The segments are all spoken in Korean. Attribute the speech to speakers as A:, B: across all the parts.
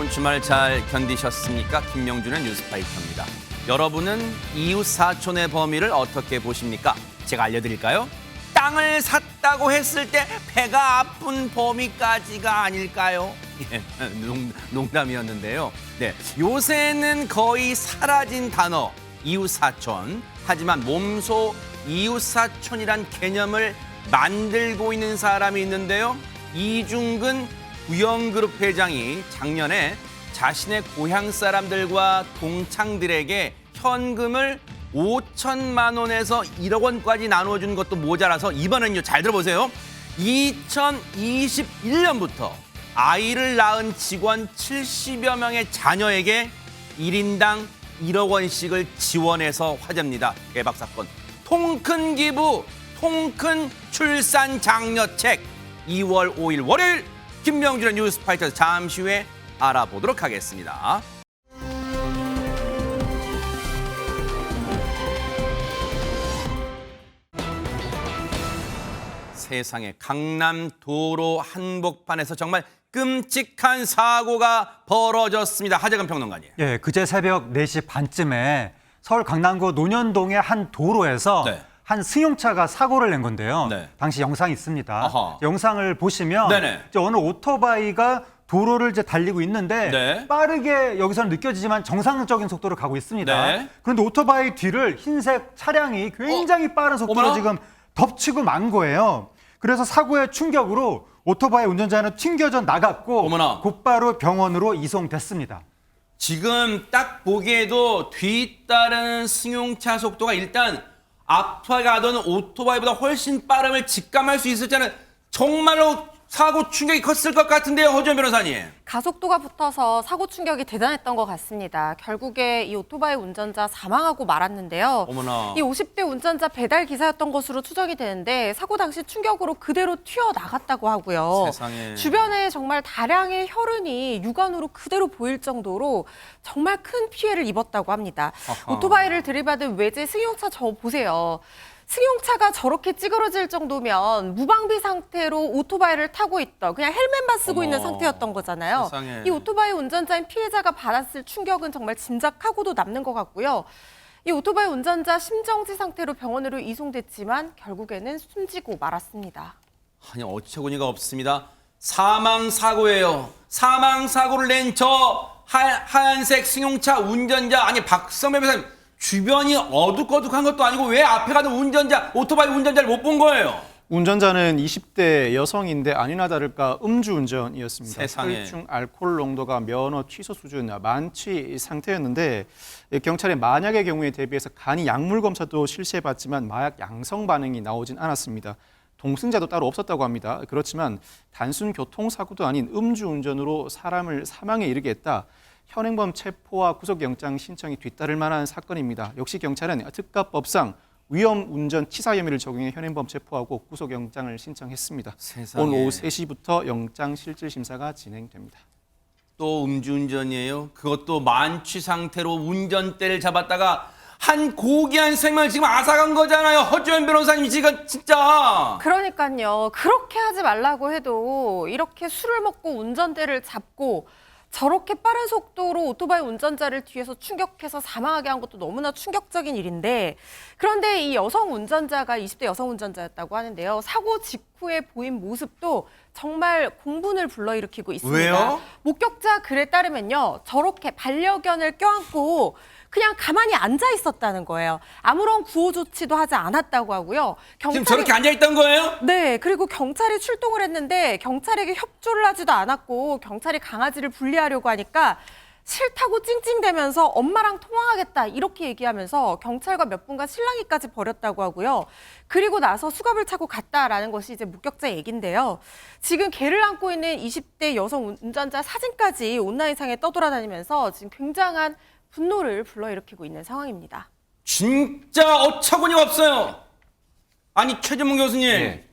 A: 여러분 주말 잘 견디셨습니까? 김명준의 뉴스파이터입니다. 여러분은 이웃 사촌의 범위를 어떻게 보십니까? 제가 알려드릴까요? 땅을 샀다고 했을 때 배가 아픈 범위까지가 아닐까요? 예, 농담이었는데요. 네, 요새는 거의 사라진 단어 이웃 사촌. 하지만 몸소 이웃 사촌이란 개념을 만들고 있는 사람이 있는데요. 이중근 구영그룹 회장이 작년에 자신의 고향 사람들과 동창들에게 현금을 5천만 원에서 1억 원까지 나눠준 것도 모자라서 이번엔요, 잘 들어보세요. 2021년부터 아이를 낳은 직원 70여 명의 자녀에게 1인당 1억 원씩을 지원해서 화제입니다. 대박 사건. 통큰 기부, 통큰 출산 장려책. 2월 5일 월요일 김명준의 뉴스파이터에서 잠시 후에 알아보도록 하겠습니다. 세상에, 강남 도로 한복판에서 정말 끔찍한 사고가 벌어졌습니다. 하재근 평론가님.
B: 예, 그제 새벽 4시 반쯤에 서울 강남구 논현동의 한 도로에서
A: 네.
B: 한 승용차가 사고를 낸 건데요.
A: 네.
B: 당시 영상이 있습니다.
A: 아하.
B: 영상을 보시면 이제 어느 오토바이가 도로를 이제 달리고 있는데
A: 네.
B: 빠르게 여기서는 느껴지지만 정상적인 속도로 가고 있습니다.
A: 네.
B: 그런데 오토바이 뒤를 흰색 차량이 굉장히 빠른 속도로
A: 어머나?
B: 지금 덮치고 만 거예요. 그래서 사고의 충격으로 오토바이 운전자는 튕겨져 나갔고
A: 어머나.
B: 곧바로 병원으로 이송됐습니다.
A: 지금 딱 보기에도 뒤따르는 승용차 속도가 일단 앞에 가던 오토바이보다 훨씬 빠름을 직감할 수 있었잖아요. 정말로 사고 충격이 컸을 것 같은데요, 허지원 변호사님.
C: 가속도가 붙어서 사고 충격이 대단했던 것 같습니다. 결국에 이 오토바이 운전자 사망하고 말았는데요.
A: 어머나.
C: 이 50대 운전자 배달 기사였던 것으로 추정이 되는데 사고 당시 충격으로 그대로 튀어나갔다고 하고요.
A: 세상에.
C: 주변에 정말 다량의 혈흔이 육안으로 그대로 보일 정도로 정말 큰 피해를 입었다고 합니다.
A: 아하.
C: 오토바이를 들이받은 외제 승용차 저 보세요. 승용차가 저렇게 찌그러질 정도면 무방비 상태로 오토바이를 타고 있던 그냥 헬멧만 쓰고 있는 상태였던 거잖아요.
A: 세상에.
C: 이 오토바이 운전자인 피해자가 받았을 충격은 정말 짐작하고도 남는 것 같고요. 이 오토바이 운전자 심정지 상태로 병원으로 이송됐지만 결국에는 숨지고 말았습니다.
A: 아니, 어처구니가 없습니다. 사망사고예요. 사망사고를 낸 저 하얀색 승용차 운전자, 아니 박성배 변호사님, 주변이 어둑어둑한 것도 아니고 왜 앞에 가던 운전자, 오토바이 운전자를 못 본 거예요?
D: 운전자는 20대 여성인데 아니나 다를까 음주운전이었습니다.
A: 세상에.
D: 혈중 알코올 농도가 면허 취소 수준 만취 상태였는데 경찰이 만약의 경우에 대비해서 간이 약물 검사도 실시해봤지만 마약 양성 반응이 나오진 않았습니다. 동승자도 따로 없었다고 합니다. 그렇지만 단순 교통사고도 아닌 음주운전으로 사람을 사망에 이르게 했다. 현행범 체포와 구속영장 신청이 뒤따를 만한 사건입니다. 역시 경찰은 특가법상 위험운전치사 혐의를 적용해 현행범 체포하고 구속영장을 신청했습니다.
A: 세상에.
D: 오늘 오후 3시부터 영장실질심사가 진행됩니다.
A: 또 음주운전이에요. 그것도 만취 상태로 운전대를 잡았다가 한 고귀한 생명을 지금 앗아간 거잖아요. 허지원 변호사님 지금 진짜.
C: 그러니까요. 그렇게 하지 말라고 해도 이렇게 술을 먹고 운전대를 잡고 저렇게 빠른 속도로 오토바이 운전자를 뒤에서 충격해서 사망하게 한 것도 너무나 충격적인 일인데, 그런데 이 여성 운전자가 20대 여성 운전자였다고 하는데요. 사고 직후에 보인 모습도 정말 공분을 불러일으키고 있습니다.
A: 왜요?
C: 목격자 글에 따르면요. 저렇게 반려견을 껴안고 그냥 가만히 앉아 있었다는 거예요. 아무런 구호 조치도 하지 않았다고 하고요.
A: 지금 저렇게 앉아있던 거예요?
C: 네, 그리고 경찰이 출동을 했는데 경찰에게 협조를 하지도 않았고 경찰이 강아지를 분리하려고 하니까 싫다고 찡찡대면서 엄마랑 통화하겠다 이렇게 얘기하면서 경찰과 몇 분간 실랑이까지 벌였다고 하고요. 그리고 나서 수갑을 차고 갔다라는 것이 이제 목격자 얘긴데요. 지금 개를 안고 있는 20대 여성 운전자 사진까지 온라인상에 떠돌아다니면서 지금 굉장한 분노를 불러일으키고 있는 상황입니다.
A: 진짜 어처구니가 없어요. 아니, 최전문 교수님.
D: 네.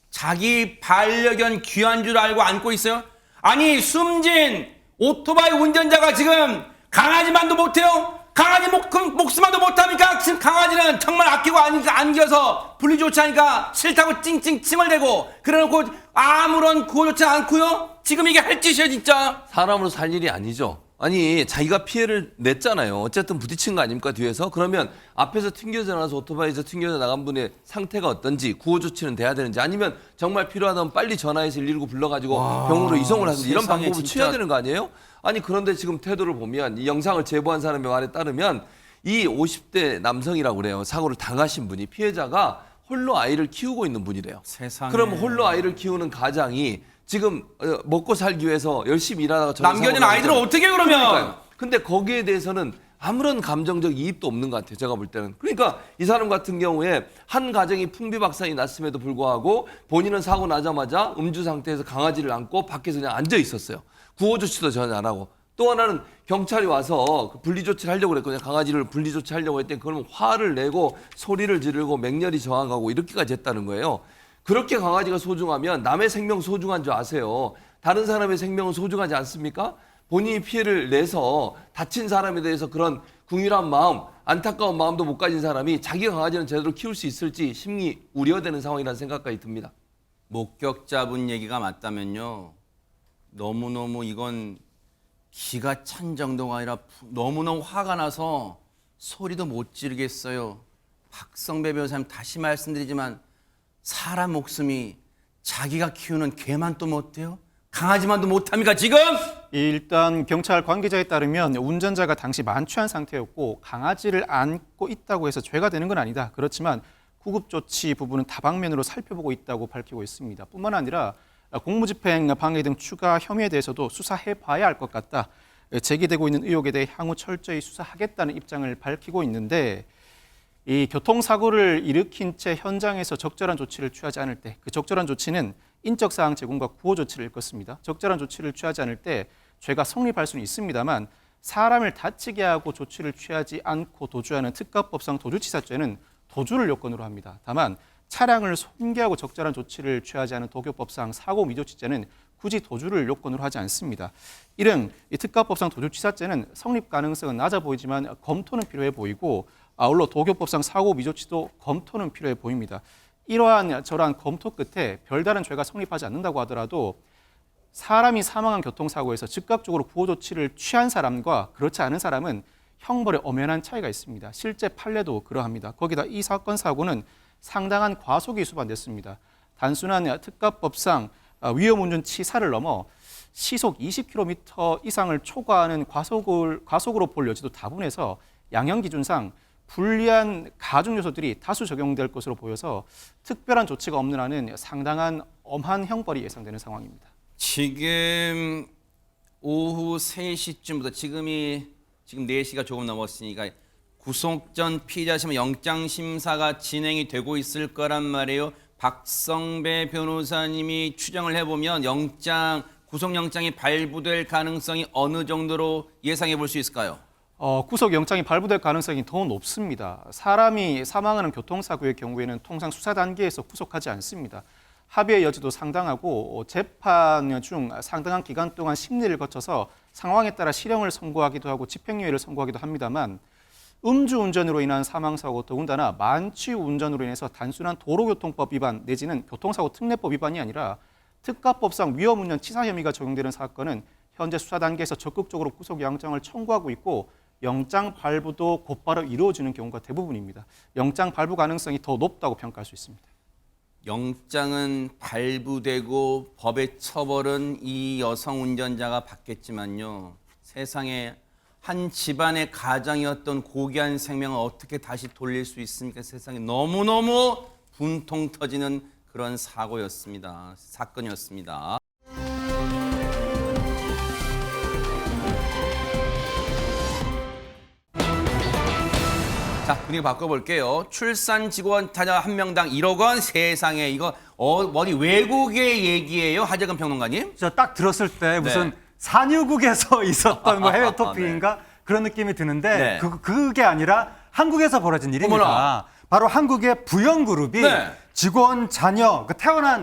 A: 자기 반려견 귀한 줄 알고 안고 있어요? 아니, 숨진 오토바이 운전자가 지금 강아지만도 못해요? 강아지 목숨만도 못합니까? 지금 강아지는 정말 아끼고 안겨서 분리 좋지 않으니까 싫다고 찡찡 칭얼대고 그래놓고 아무런 구호조차 않고요? 지금 이게 할 짓이야 진짜.
E: 사람으로 살 일이 아니죠. 아니 자기가 피해를 냈잖아요. 어쨌든 부딪힌 거 아닙니까 뒤에서? 그러면 앞에서 튕겨져 나가서 오토바이에서 튕겨져 나간 분의 상태가 어떤지 구호 조치는 돼야 되는지 아니면 정말 필요하다면 빨리 전화해서 119 불러가지고 병원으로 이송을 하든지 이런
A: 세상에
E: 방법을
A: 진짜.
E: 취해야 되는 거 아니에요? 아니 그런데 지금 태도를 보면 이 영상을 제보한 사람의 말에 따르면 이 50대 남성이라고 그래요. 사고를 당하신 분이 피해자가 홀로 아이를 키우고 있는 분이래요.
A: 세상에.
E: 그럼 홀로 아이를 키우는 가장이 지금 먹고 살기 위해서 열심히 일하다가 저런
A: 남겨진
E: 사고가
A: 아이들을
E: 나잖아요.
A: 어떻게 그러면?
E: 그러니까요. 근데 거기에 대해서는 아무런 감정적 이입도 없는 것 같아요. 제가 볼 때는. 그러니까 이 사람 같은 경우에 한 가정이 풍비박산이 났음에도 불구하고 본인은 사고 나자마자 음주 상태에서 강아지를 안고 밖에서 그냥 앉아 있었어요. 구호 조치도 전혀 안 하고. 또 하나는 경찰이 와서 그 분리조치를 하려고 그랬거든요. 강아지를 분리조치하려고 했더니 그러면 화를 내고 소리를 지르고 맹렬히 저항하고 이렇게까지 했다는 거예요. 그렇게 강아지가 소중하면 남의 생명 소중한 줄 아세요. 다른 사람의 생명은 소중하지 않습니까? 본인이 피해를 내서 다친 사람에 대해서 그런 궁일한 마음, 안타까운 마음도 못 가진 사람이 자기 강아지는 제대로 키울 수 있을지 심히 우려되는 상황이라는 생각까지 듭니다.
A: 목격자분 얘기가 맞다면요. 너무너무 이건 기가 찬 정도가 아니라 너무너무 화가 나서 소리도 못 지르겠어요. 박성배 변호사님 다시 말씀드리지만 사람 목숨이 자기가 키우는 개만 또 못해요? 강아지만도 못합니까 지금?
D: 일단 경찰 관계자에 따르면 운전자가 당시 만취한 상태였고 강아지를 안고 있다고 해서 죄가 되는 건 아니다. 그렇지만 구급조치 부분은 다방면으로 살펴보고 있다고 밝히고 있습니다. 뿐만 아니라 공무집행 방해 등 추가 혐의에 대해서도 수사해봐야 할 것 같다. 제기되고 있는 의혹에 대해 향후 철저히 수사하겠다는 입장을 밝히고 있는데 이 교통사고를 일으킨 채 현장에서 적절한 조치를 취하지 않을 때 그 적절한 조치는 인적사항 제공과 구호 조치를 일컫습니다. 적절한 조치를 취하지 않을 때 죄가 성립할 수는 있습니다만 사람을 다치게 하고 조치를 취하지 않고 도주하는 특가법상 도주치사죄는 도주를 요건으로 합니다. 다만 차량을 손괴하고 적절한 조치를 취하지 않은 도교법상 사고 미조치죄는 굳이 도주를 요건으로 하지 않습니다. 이런 이 특가법상 도주치사죄는 성립 가능성은 낮아 보이지만 검토는 필요해 보이고 아울러 도교법상 사고 미조치도 검토는 필요해 보입니다. 이러한 저러한 검토 끝에 별다른 죄가 성립하지 않는다고 하더라도 사람이 사망한 교통사고에서 즉각적으로 구호 조치를 취한 사람과 그렇지 않은 사람은 형벌에 엄연한 차이가 있습니다. 실제 판례도 그러합니다. 거기다 이 사건 사고는 상당한 과속이 수반됐습니다. 단순한 특가법상 위험운전 치사를 넘어 시속 20km 이상을 초과하는 과속으로 볼 여지도 다분해서 양형기준상 불리한 가중 요소들이 다수 적용될 것으로 보여서 특별한 조치가 없는 한은 상당한 엄한 형벌이 예상되는 상황입니다.
A: 지금 오후 3시쯤부터 지금 4시가 조금 넘었으니까 구속 전 피의자심 영장 심사가 진행이 되고 있을 거란 말이에요. 박성배 변호사님이 추정을 해보면 구속영장이 발부될 가능성이 어느 정도로 예상해 볼 수 있을까요?
D: 구속영장이 발부될 가능성이 더 높습니다. 사람이 사망하는 교통사고의 경우에는 통상 수사 단계에서 구속하지 않습니다. 합의의 여지도 상당하고 재판 중 상당한 기간 동안 심리를 거쳐서 상황에 따라 실형을 선고하기도 하고 집행유예를 선고하기도 합니다만 음주운전으로 인한 사망사고 더군다나 만취운전으로 인해서 단순한 도로교통법 위반 내지는 교통사고 특례법 위반이 아니라 특가법상 위험운전 치사 혐의가 적용되는 사건은 현재 수사 단계에서 적극적으로 구속영장을 청구하고 있고 영장 발부도 곧바로 이루어지는 경우가 대부분입니다. 영장 발부 가능성이 더 높다고 평가할 수 있습니다.
A: 영장은 발부되고 법의 처벌은 이 여성 운전자가 받겠지만요. 세상에 한 집안의 가장이었던 고귀한 생명을 어떻게 다시 돌릴 수 있습니까? 세상에 너무너무 분통 터지는 그런 사건이었습니다. 자, 분위기 바꿔볼게요. 출산 지원 타자 한 명당 1억 원. 세상에 이거 어디 외국의 얘기예요, 하재근 평론가님?
B: 저 딱 들었을 때 무슨
A: 네.
B: 산유국에서 있었던 뭐 해외 토픽인가 그런 느낌이 드는데
A: 네.
B: 그게 아니라 한국에서 벌어진 일입니다.
A: 어머나.
B: 바로 한국의 부영그룹이
A: 네.
B: 직원 자녀,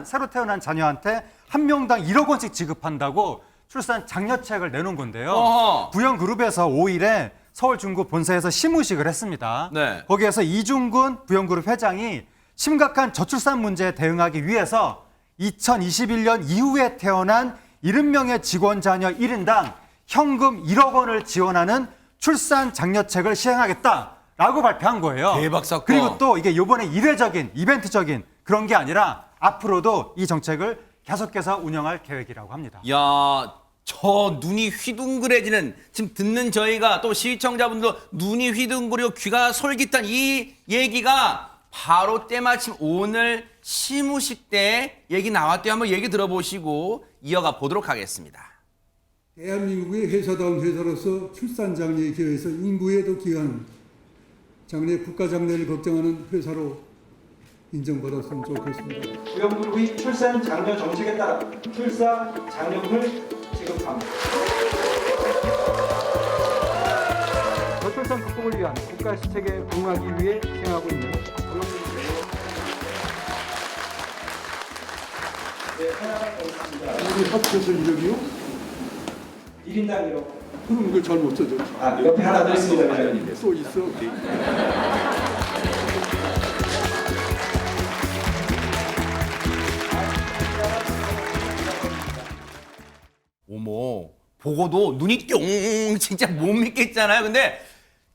B: 새로 태어난 자녀한테 한 명당 1억 원씩 지급한다고 출산 장려책을 내놓은 건데요.
A: 어허.
B: 부영그룹에서 5일에 서울 중구 본사에서 시무식을 했습니다.
A: 네.
B: 거기에서 이중근 부영그룹 회장이 심각한 저출산 문제에 대응하기 위해서 2021년 이후에 태어난 70명의 직원 자녀 1인당 현금 1억 원을 지원하는 출산 장려책을 시행하겠다라고 발표한 거예요.
A: 대박 사건.
B: 그리고 또 이게 이번에 이례적인 이벤트적인 그런 게 아니라 앞으로도 이 정책을 계속해서 운영할 계획이라고 합니다.
A: 야, 저 눈이 휘둥그레지는 지금 듣는 저희가 또 시청자분들도 눈이 휘둥그리고 귀가 솔깃한 이 얘기가 바로 때마침 오늘 시무식 때 얘기 나왔대요. 한번 얘기 들어보시고 이어가 보도록 하겠습니다.
F: 대한민국의 회사다운 회사로서 출산 장려에 기여해서 인구에도 기여하는 장래 국가 장래를 걱정하는 회사로 인정받았으면 좋겠습니다.
B: 부영그룹이 출산 장려 정책에 따라 출산 장려금을 지급합니다. 저출산 극복을 위한 국가 시책에 부응하기 위해 시행하고 있는
F: 우리 합쳐서 1억이요?
B: 1인당 1억.
F: 그럼 이거 잘못 써줘.
B: 옆에 하나 더 있습니다.
F: 또 있어.
A: 어머, 보고도 눈이 뿅 진짜 못 믿겠잖아요. 근데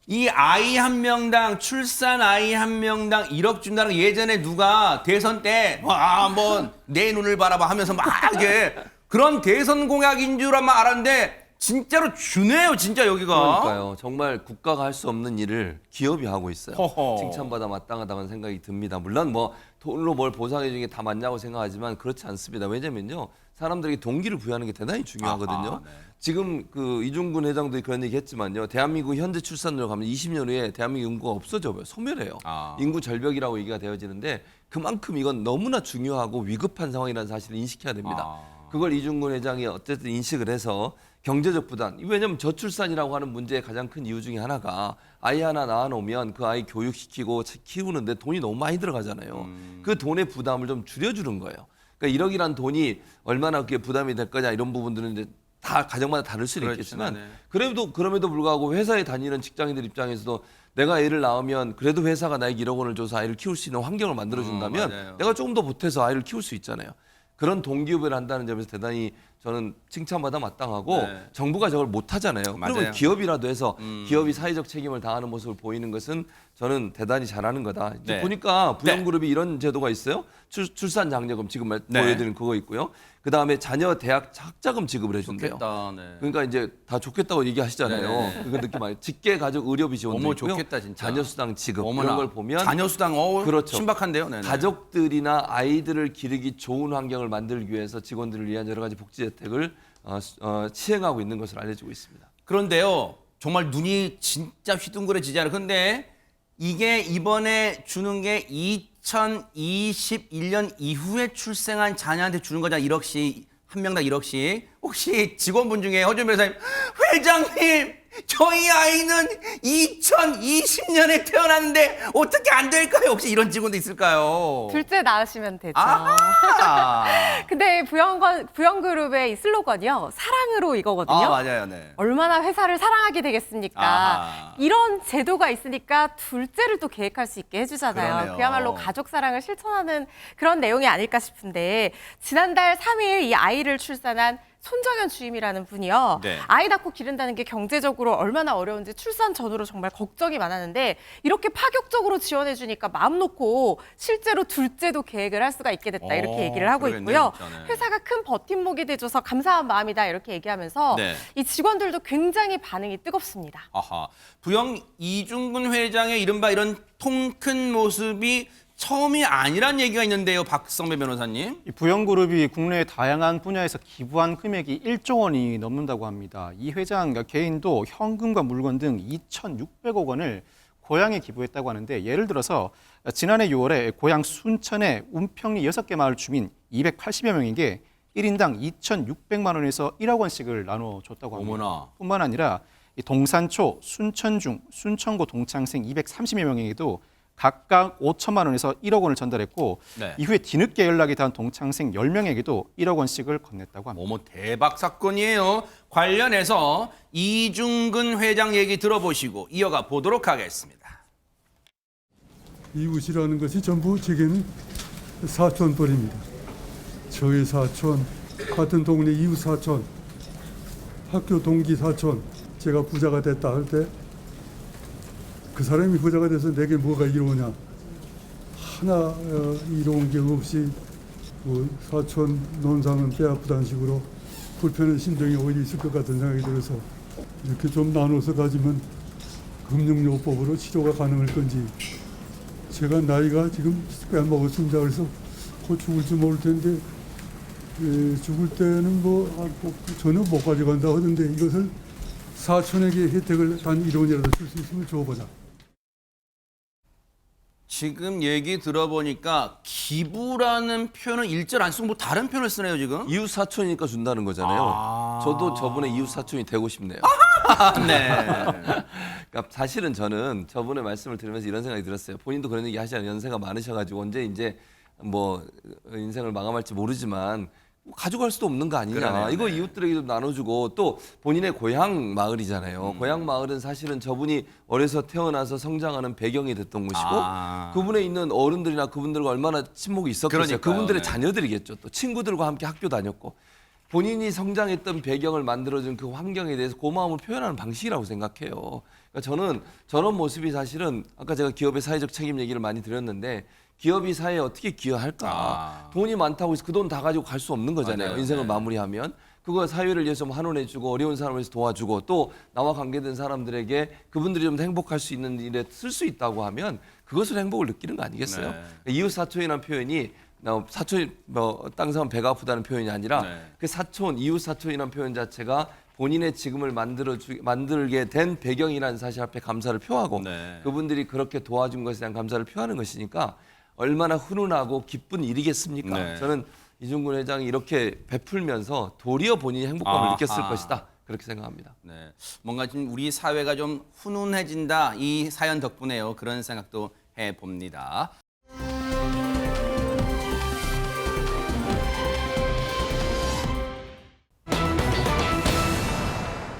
A: 이 아이 한 명당 출산 아이 한 명당 1억 준다는 거 예전에 누가 대선 때 한번 내 눈을 바라봐 하면서 막 이게 그런 대선 공약인 줄 아마 알았는데 진짜로 주네요, 진짜 여기가.
E: 그러니까요. 정말 국가가 할 수 없는 일을 기업이 하고 있어요.
A: 허허.
E: 칭찬받아 마땅하다는 생각이 듭니다. 물론 뭐 돈으로 뭘 보상해 주는 게 다 맞냐고 생각하지만 그렇지 않습니다. 왜냐면요. 사람들에게 동기를 부여하는 게 대단히 중요하거든요.
A: 아하, 네.
E: 지금 그 이중근 회장도 그런 얘기 했지만요. 대한민국 현재 출산율 가면 20년 후에 대한민국 인구가 없어져요. 소멸해요.
A: 아.
E: 인구 절벽이라고 얘기가 되어지는데 그만큼 이건 너무나 중요하고 위급한 상황이라는 사실을 인식해야 됩니다.
A: 아.
E: 그걸 이중근 회장이 어쨌든 인식을 해서 경제적 부담, 왜냐하면 저출산이라고 하는 문제의 가장 큰 이유 중에 하나가 아이 하나 낳아놓으면 그 아이 교육시키고 키우는데 돈이 너무 많이 들어가잖아요. 그 돈의 부담을 좀 줄여주는 거예요. 그러니까 1억이란 돈이 얼마나 그게 부담이 될 거냐 이런 부분들은 이제 다 가정마다 다를 수는
A: 그렇죠.
E: 있겠지만
A: 네.
E: 그럼에도 불구하고 회사에 다니는 직장인들 입장에서도 내가 애를 낳으면 그래도 회사가 나에게 1억 원을 줘서 아이를 키울 수 있는 환경을 만들어준다면
A: 맞아요.
E: 내가 조금 더 보태서 아이를 키울 수 있잖아요. 그런 동기부여를 한다는 점에서 대단히 저는 칭찬받아 마땅하고
A: 네.
E: 정부가 저걸 못하잖아요.
A: 맞아요.
E: 그러면 기업이라도 해서 기업이 사회적 책임을 다하는 모습을 보이는 것은 저는 대단히 잘하는 거다. 이제
A: 네.
E: 보니까 부영그룹이 이런 제도가 있어요. 출산 장려금 지금
A: 네.
E: 보여드린 그거 있고요. 그다음에 자녀 대학 학자금 지급을 해준대요.
A: 좋겠다. 네.
E: 그러니까 이제 다 좋겠다고 얘기하시잖아요.
A: 네네.
E: 그거 느낌 많이. 직계 가족 의료비 지원도
A: 어머,
E: 있고요.
A: 좋겠다, 진짜.
E: 자녀 수당 지급
A: 어머나.
E: 이런 걸 보면
A: 자녀 수당
E: 그렇죠.
A: 신박한데요. 네네.
E: 가족들이나 아이들을 기르기 좋은 환경을 만들기 위해서 직원들을 위한 여러 가지 복지 혜택을 시행하고 있는 것으로 알려지고 있습니다.
A: 그런데요, 정말 눈이 진짜 휘둥그레지잖아요. 근데 이게 이번에 주는 게 2021년 이후에 출생한 자녀한테 주는 거잖아요. 1억씩, 한 명당 1억씩. 혹시 직원분 중에 허준 변호사님, 회장님, 저희 아이는 2020년에 태어났는데 어떻게 안 될까요? 혹시 이런 직원도 있을까요?
C: 둘째 낳으시면 되죠.
A: 아,
C: 근데 부영그룹의 이 슬로건이요. 사랑으로 이거거든요.
A: 아 맞아요. 네.
C: 얼마나 회사를 사랑하게 되겠습니까?
A: 아하.
C: 이런 제도가 있으니까 둘째를 또 계획할 수 있게 해주잖아요.
A: 그러네요.
C: 그야말로 가족 사랑을 실천하는 그런 내용이 아닐까 싶은데 지난달 3일 이 아이를 출산한 손정현 주임이라는 분이요.
A: 네.
C: 아이 낳고 기른다는 게 경제적으로 얼마나 어려운지 출산 전후로 정말 걱정이 많았는데 이렇게 파격적으로 지원해 주니까 마음 놓고 실제로 둘째도 계획을 할 수가 있게 됐다 이렇게 얘기를 하고
A: 그러겠네요,
C: 있고요.
A: 진짜, 네.
C: 회사가 큰 버팀목이 돼줘서 감사한 마음이다 이렇게 얘기하면서
A: 네.
C: 이 직원들도 굉장히 반응이 뜨겁습니다.
A: 아하. 부영 이중근 회장의 이른바 이런 통 큰 모습이 처음이 아니란 얘기가 있는데요, 박성배 변호사님.
D: 이 부영그룹이 국내의 다양한 분야에서 기부한 금액이 1조 원이 넘는다고 합니다. 이 회장 개인도 현금과 물건 등 2,600억 원을 고향에 기부했다고 하는데 예를 들어서 지난해 6월에 고향 순천의 운평리 6개 마을 주민 280여 명에게 1인당 2,600만 원에서 1억 원씩을 나눠줬다고 합니다.
A: 어머나.
D: 뿐만 아니라 이 동산초, 순천중, 순천고 동창생 230여 명에게도 각각 5천만 원에서 1억 원을 전달했고
A: 네.
D: 이후에 뒤늦게 연락이 닿은 동창생 10명에게도 1억 원씩을 건넸다고 합니다.
A: 어머 대박 사건이에요. 관련해서 이중근 회장 얘기 들어보시고 이어가 보도록 하겠습니다.
F: 이웃이라는 것이 전부 제게는 사촌벌입니다. 저희 사촌, 같은 동네 이웃 사촌, 학교 동기 사촌, 제가 부자가 됐다 할 때 그 사람이 부자가 돼서 내게 뭐가 이로우냐. 하나 이로운 게 없이 뭐 사촌 논상은 빼앗부다는 식으로 불편한 심정이 오히려 있을 것 같은 생각이 들어서 이렇게 좀 나눠서 가지면 금융요법으로 치료가 가능할 건지, 제가 나이가 지금 빼먹었습니다. 그래서 곧 죽을지 모를 텐데 죽을 때는 전혀 못 가져간다 하던데 이것을 사촌에게 혜택을 단 1원이라도 줄 수 있으면 줘보자.
A: 지금 얘기 들어보니까 기부라는 표현을 일절 안 쓰고 뭐 다른 표현을 쓰네요 지금.
E: 이웃 사촌이니까 준다는 거잖아요.
A: 아.
E: 저도 저번에 이웃 사촌이 되고 싶네요.
A: 네.
E: 그러니까 사실은 저는 저번에 말씀을 들으면서 이런 생각이 들었어요. 본인도 그런 얘기 하시잖아요. 연세가 많으셔가지고 언제 이제 뭐 인생을 마감할지 모르지만 가져갈 수도 없는 거 아니냐.
A: 그러네요.
E: 이거
A: 네.
E: 이웃들에게도 나눠주고 또 본인의 고향 마을이잖아요. 고향 마을은 사실은 저분이 어려서 태어나서 성장하는 배경이 됐던 곳이고
A: 아.
E: 그분에 있는 어른들이나 그분들과 얼마나 친목이 있었겠어요.
A: 그러니까요.
E: 그분들의
A: 네.
E: 자녀들이겠죠. 또 친구들과 함께 학교 다녔고 본인이 성장했던 배경을 만들어준 그 환경에 대해서 고마움을 표현하는 방식이라고 생각해요. 그러니까 저는 저런 모습이 사실은 아까 제가 기업의 사회적 책임 얘기를 많이 드렸는데 기업이 사회에 어떻게 기여할까?
A: 아.
E: 돈이 많다고 해서 그 돈 다 가지고 갈 수 없는 거잖아요.
A: 맞아요.
E: 인생을
A: 네.
E: 마무리하면. 그거 사회를 위해서 좀 환원해주고 어려운 사람을 위해서 도와주고 또 나와 관계된 사람들에게 그분들이 좀 더 행복할 수 있는 일에 쓸 수 있다고 하면 그것을 행복을 느끼는 거 아니겠어요?
A: 네.
E: 이웃 사촌이라는 표현이 사촌이 땅 사람 배가 아프다는 표현이 아니라
A: 네.
E: 그 사촌, 이웃 사촌이라는 표현 자체가 본인의 지금을 만들게 된 배경이라는 사실 앞에 감사를 표하고
A: 네.
E: 그분들이 그렇게 도와준 것에 대한 감사를 표하는 것이니까 얼마나 훈훈하고 기쁜 일이겠습니까?
A: 네.
E: 저는 이중근 회장이 이렇게 베풀면서 도리어 본인이 행복감을
A: 아하.
E: 느꼈을 것이다. 그렇게 생각합니다.
A: 네. 뭔가 지금 우리 사회가 좀 훈훈해진다 이 사연 덕분에요. 그런 생각도 해봅니다.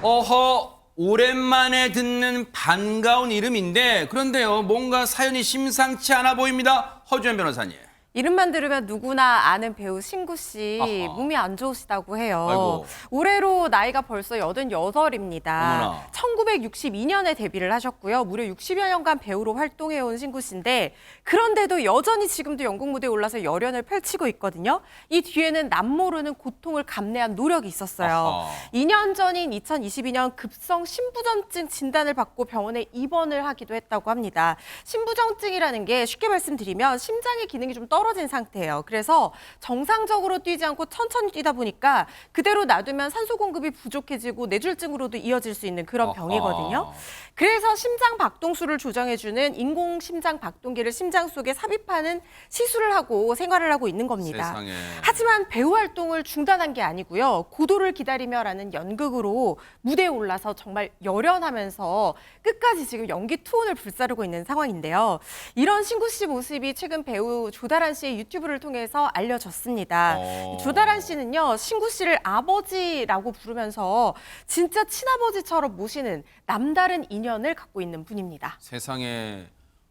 A: 어허, 오랜만에 듣는 반가운 이름인데 그런데요, 뭔가 사연이 심상치 않아 보입니다. 허주연 변호사님.
C: 이름만 들으면 누구나 아는 배우 신구 씨
A: 아하.
C: 몸이 안 좋으시다고 해요.
A: 아이고.
C: 올해로 나이가 벌써 88입니다.
A: 어머나.
C: 1962년에 데뷔를 하셨고요. 무려 60여 년간 배우로 활동해온 신구 씨인데 그런데도 여전히 지금도 연극 무대에 올라서 열연을 펼치고 있거든요. 이 뒤에는 남모르는 고통을 감내한 노력이 있었어요.
A: 아하.
C: 2년 전인 2022년 급성 신부전증 진단을 받고 병원에 입원을 하기도 했다고 합니다. 신부전증이라는 게 쉽게 말씀드리면 심장의 기능이 좀 떨어진 상태예요. 그래서 정상적으로 뛰지 않고 천천히 뛰다 보니까 그대로 놔두면 산소 공급이 부족해지고 뇌졸중으로도 이어질 수 있는 그런 병이거든요. 그래서 심장 박동수를 조정해주는 인공 심장 박동기를 심장 속에 삽입하는 시술을 하고 생활을 하고 있는 겁니다.
A: 세상에.
C: 하지만 배우 활동을 중단한 게 아니고요. 고도를 기다리며라는 연극으로 무대에 올라서 정말 열연하면서 끝까지 지금 연기 투혼을 불사르고 있는 상황인데요. 이런 신구 씨 모습이 최근 배우 조다란 씨의 유튜브를 통해서 알려졌습니다. 조다란 씨는요, 신구 씨를 아버지라고 부르면서 진짜 친아버지처럼 모시는 남다른 인연을 갖고 있는 분입니다.
A: 세상에,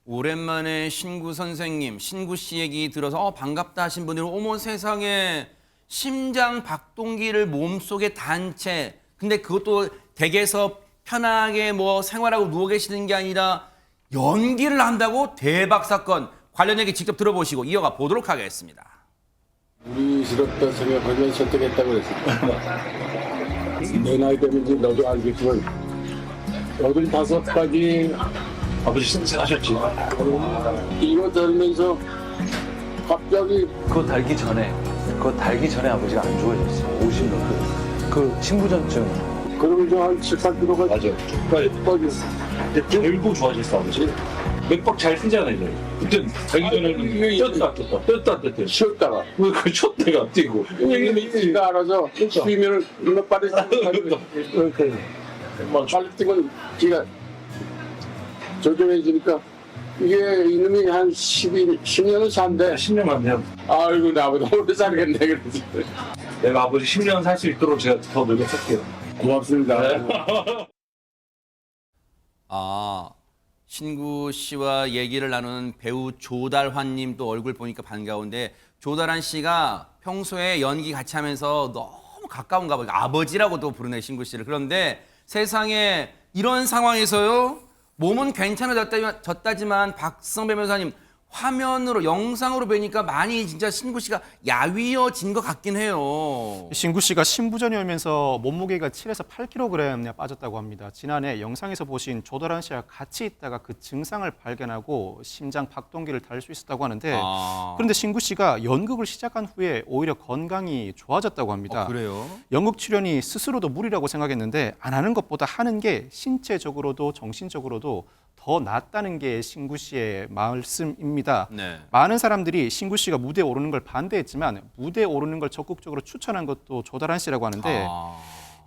A: 오랜만에 신구 선생님, 신구 씨 얘기 들어서 반갑다 하신 분들은 어머 세상에, 심장 박동기를 몸속에 단 채, 근데 그것도 댁에서 편하게 뭐 생활하고 누워 계시는 게 아니라 연기를 한다고? 대박 사건. 관련 얘기 직접 들어보시고 이어가 보도록 하겠습니다.
G: 우리스럽다 생각하면 선택했다고 그랬을 내 나이 때문인지 너도 알겠지만 85까지
H: 아버지 신세하셨지.
G: 이거 들으면서 갑자기
H: 그거 달기 전에 아버지가 안 좋아졌어요. 50년 그 신부전증.
G: 그러면서 한 7, 8kg가
H: 맞아.
G: 빠졌어.
H: 근데 결국 좋아졌어 아버지. 맥박 잘 쓰잖아요. 그때 달기 전에는 떴다 안 떴대.
G: 쉬었다가
H: 그 쳤다가 뛰고.
G: 이가 알아서 수면을 얼마 빨리
H: 이렇게.
G: 빨리 뛰면 기가 조절해지니까 이게 이놈이 한 10년을 산대.
H: 10년 안 돼요.
G: 아이고 나보다 오래 살겠네 그래서
H: 내가 아버지 10년 살 수 있도록 제가 더 노력할게요.
G: 고맙습니다.
A: 아, 신구 씨와 얘기를 나누는 배우 조달환님 또 얼굴 보니까 반가운데 조다란 씨가 평소에 연기 같이 하면서 너무 가까운가 봐요. 아버지라고도 부르네, 신구 씨를. 그런데 세상에 이런 상황에서요. 몸은 괜찮아졌다지만 박성배 변호사님 화면으로 영상으로 뵈니까 많이 진짜 신구 씨가 야위어진 것 같긴 해요.
D: 신구 씨가 신부전이 오면서 몸무게가 7에서 8kg 빠졌다고 합니다. 지난해 영상에서 보신 조다란 씨와 같이 있다가 그 증상을 발견하고 심장 박동기를 달릴 수 있었다고 하는데 그런데 신구 씨가 연극을 시작한 후에 오히려 건강이 좋아졌다고 합니다.
A: 그래요?
D: 연극 출연이 스스로도 무리라고 생각했는데 안 하는 것보다 하는 게 신체적으로도 정신적으로도 더 낫다는 게 신구 씨의 말씀입니다.
A: 네.
D: 많은 사람들이 신구 씨가 무대에 오르는 걸 반대했지만 무대에 오르는 걸 적극적으로 추천한 것도 조다란 씨라고 하는데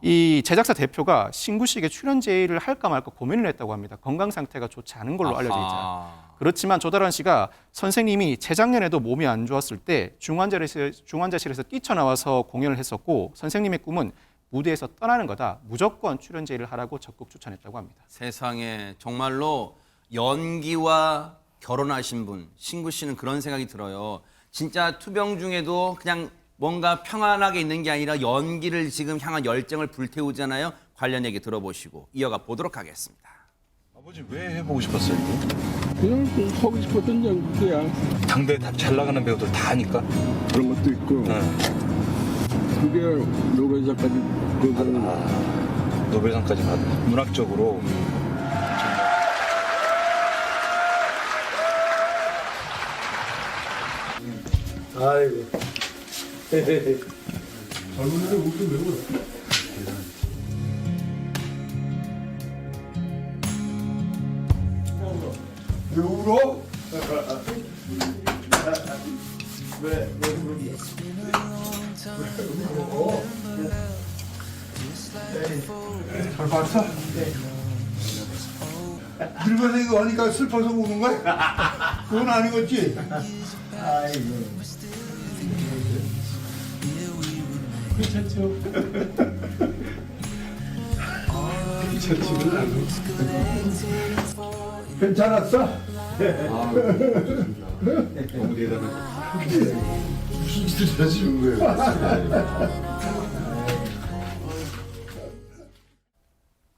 D: 이 제작사 대표가 신구 씨에게 출연 제의를 할까 말까 고민을 했다고 합니다. 건강 상태가 좋지 않은 걸로 알려져 있죠. 그렇지만 조다란 씨가 선생님이 재작년에도 몸이 안 좋았을 때 중환자실에서 뛰쳐나와서 공연을 했었고 선생님의 꿈은 무대에서 떠나는 거다. 무조건 출연 제의를 하라고 적극 추천했다고 합니다.
A: 세상에 정말로 연기와 결혼하신 분, 신구 씨는 그런 생각이 들어요. 진짜 투병 중에도 그냥 뭔가 평안하게 있는 게 아니라 연기를 지금 향한 열정을 불태우잖아요. 관련 얘기 들어보시고 이어가 보도록 하겠습니다.
I: 아버지 왜 해보고 싶었어요?
G: 그냥 좀 하고 싶었던 연극이야.
I: 당대 잘 나가는 배우들 다 하니까.
G: 그런 것도 있고. 그게 노벨상까지 그거를
I: 노벨상까지 받은 문학적으로.
F: 아이고. 젊은이들 웃좀 왜 울어? 왜 울어? 왜 울어? 잘 봤어? 늙어서 이거 하니까 슬퍼서 우는 거야? 그건 아니겠지? 아이고. 괜찮죠? 괜찮지는 않아. 괜찮았어?
I: 너무 대단해. 무슨 짓을 하시는 거예요?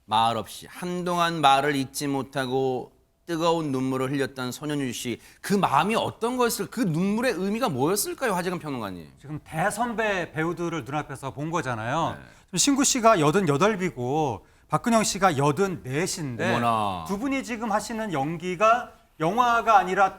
A: 말 없이 한동안 말을 잇지 못하고 뜨거운 눈물을 흘렸던 손현주 씨. 그 마음이 어떤 거였을까? 그 눈물의 의미가 뭐였을까요? 하재근 평론가님.
B: 지금 대선배 배우들을 눈앞에서 본 거잖아요.
A: 네.
B: 지금 신구 씨가 88이고 박근영 씨가 84인데
A: 어머나.
B: 두 분이 지금 하시는 연기가 영화가 아니라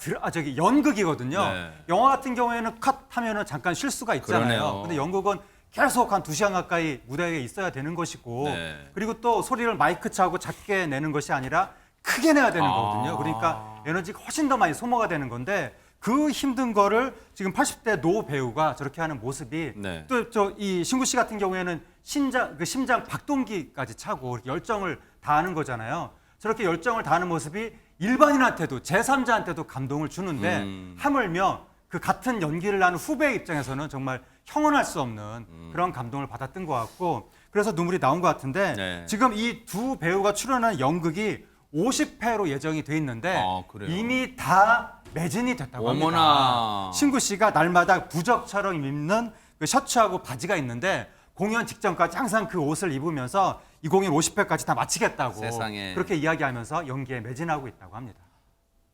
B: 연극이거든요.
A: 네.
B: 영화 같은 경우에는 컷 하면은 잠깐 쉴 수가 있잖아요.
A: 그러네요.
B: 근데 연극은 계속 한 2시간 가까이 무대에 있어야 되는 것이고
A: 네.
B: 그리고 또 소리를 마이크 차고 작게 내는 것이 아니라 크게 내야 되는 거거든요. 그러니까 에너지가 훨씬 더 많이 소모가 되는 건데 그 힘든 거를 지금 80대 노 배우가 저렇게 하는 모습이
A: 네.
B: 또 이 신구 씨 같은 경우에는 심장 박동기까지 차고 열정을 다하는 거잖아요. 저렇게 열정을 다하는 모습이 일반인한테도 제3자한테도 감동을 주는데 하물며 그 같은 연기를 하는 후배 입장에서는 정말 형언할 수 없는 그런 감동을 받았던 것 같고 그래서 눈물이 나온 것 같은데
A: 네.
B: 지금 이 두 배우가 출연한 연극이 50회로 예정이 돼 있는데
A: 그래요?
B: 이미 다 매진이 됐다고 합니다.
A: 어머나.
B: 신구 씨가 날마다 부적처럼 입는 그 셔츠하고 바지가 있는데 공연 직전까지 항상 그 옷을 입으면서 이 공연 50회까지 다 마치겠다고
A: 세상에.
B: 그렇게 이야기하면서 연기에 매진하고 있다고 합니다.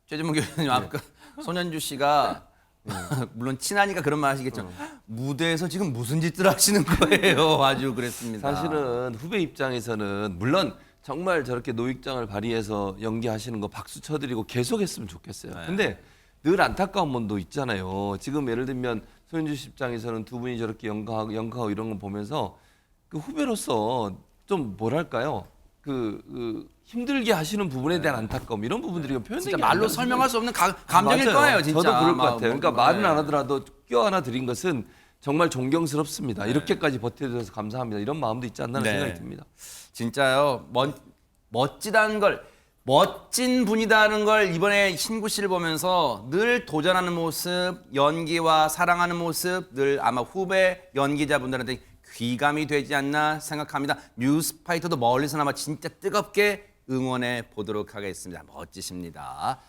A: 최재문 교수님 아까 손현주 씨가 물론 친하니까 그런 말 하시겠죠. 무대에서 지금 무슨 짓들 하시는 거예요? 아주 그랬습니다.
E: 사실은 후배 입장에서는 물론 정말 저렇게 노익장을 발휘해서 연기하시는 거 박수 쳐드리고 계속했으면 좋겠어요.
A: 네.
E: 근데 늘 안타까운 면도 있잖아요. 지금 예를 들면 손현주 씨 입장에서는 두 분이 저렇게 연극하고 이런 거 보면서 그 후배로서 좀 뭐랄까요? 그 힘들게 하시는 부분에 대한 안타까움 이런 부분들이 표현되기
A: 진짜 말로 설명할 수 없는 감정일
E: 맞아요.
A: 거예요, 진짜.
E: 저도 그럴 것 같아요. 그러니까 말은
A: 네.
E: 안 하더라도 껴 하나 드린 것은 정말 존경스럽습니다. 이렇게까지 버텨주셔서 감사합니다. 이런 마음도 있지 않나 하는
A: 네.
E: 생각이 듭니다.
A: 진짜요. 멋지다는 걸, 멋진 분이다는 걸 이번에 신구 씨를 보면서 늘 도전하는 모습, 연기와 사랑하는 모습, 늘 아마 후배 연기자분들한테 귀감이 되지 않나 생각합니다. 뉴스파이터도 멀리서나마 진짜 뜨겁게 응원해 보도록 하겠습니다. 멋지십니다.